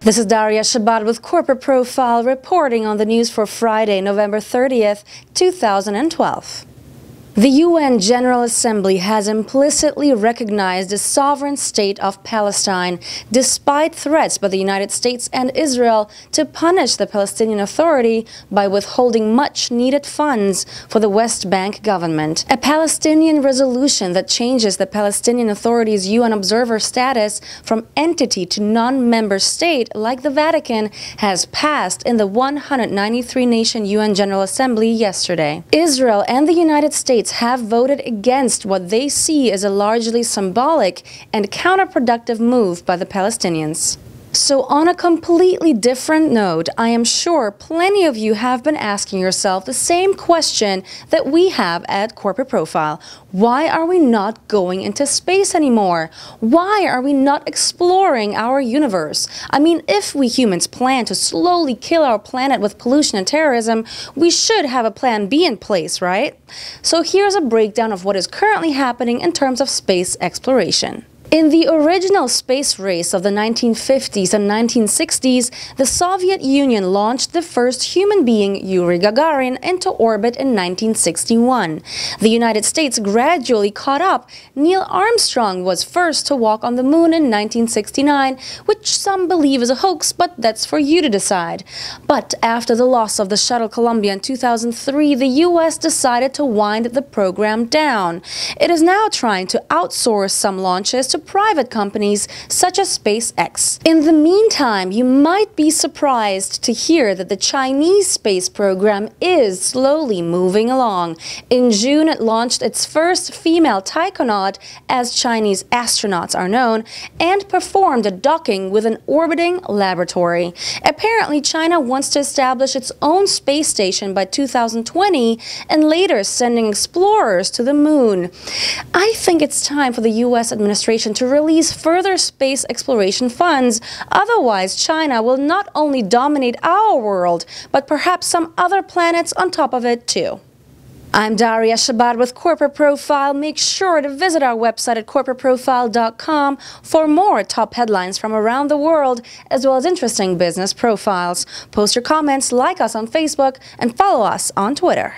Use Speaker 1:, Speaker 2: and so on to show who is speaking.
Speaker 1: This is Daria Shabbat with Corporate Profile reporting on the news for Friday, November 30th, 2012. The UN General Assembly has implicitly recognized the sovereign state of Palestine, despite threats by the United States and Israel to punish the Palestinian Authority by withholding much-needed funds for the West Bank government. A Palestinian resolution that changes the Palestinian Authority's UN observer status from entity to non-member state, like the Vatican, has passed in the 193-nation UN General Assembly yesterday. Israel and the United States have voted against what they see as a largely symbolic and counterproductive move by the Palestinians. So on a completely different note, I am sure plenty of you have been asking yourself the same question that we have at Corporate Profile. Why are we not going into space anymore? Why are we not exploring our universe? I mean, if we humans plan to slowly kill our planet with pollution and terrorism, we should have a plan B in place, right? So here's a breakdown of what is currently happening in terms of space exploration. In the original space race of the 1950s and 1960s, the Soviet Union launched the first human being, Yuri Gagarin, into orbit in 1961. The United States gradually caught up. Neil Armstrong was first to walk on the moon in 1969, which some believe is a hoax, but that's for you to decide. But after the loss of the shuttle Columbia in 2003, the U.S. decided to wind the program down. It is now trying to outsource some launches to private companies such as SpaceX. In the meantime, you might be surprised to hear that the Chinese space program is slowly moving along. In June, it launched its first female taikonaut, as Chinese astronauts are known, and performed a docking with an orbiting laboratory. Apparently, China wants to establish its own space station by 2020 and later sending explorers to the moon. I think it's time for the U.S. administration to release further space exploration funds. Otherwise, China will not only dominate our world, but perhaps some other planets on top of it too. I'm Daria Shabbat with Corporate Profile. Make sure to visit our website at corporateprofile.com for more top headlines from around the world, as well as interesting business profiles. Post your comments, like us on Facebook, and follow us on Twitter.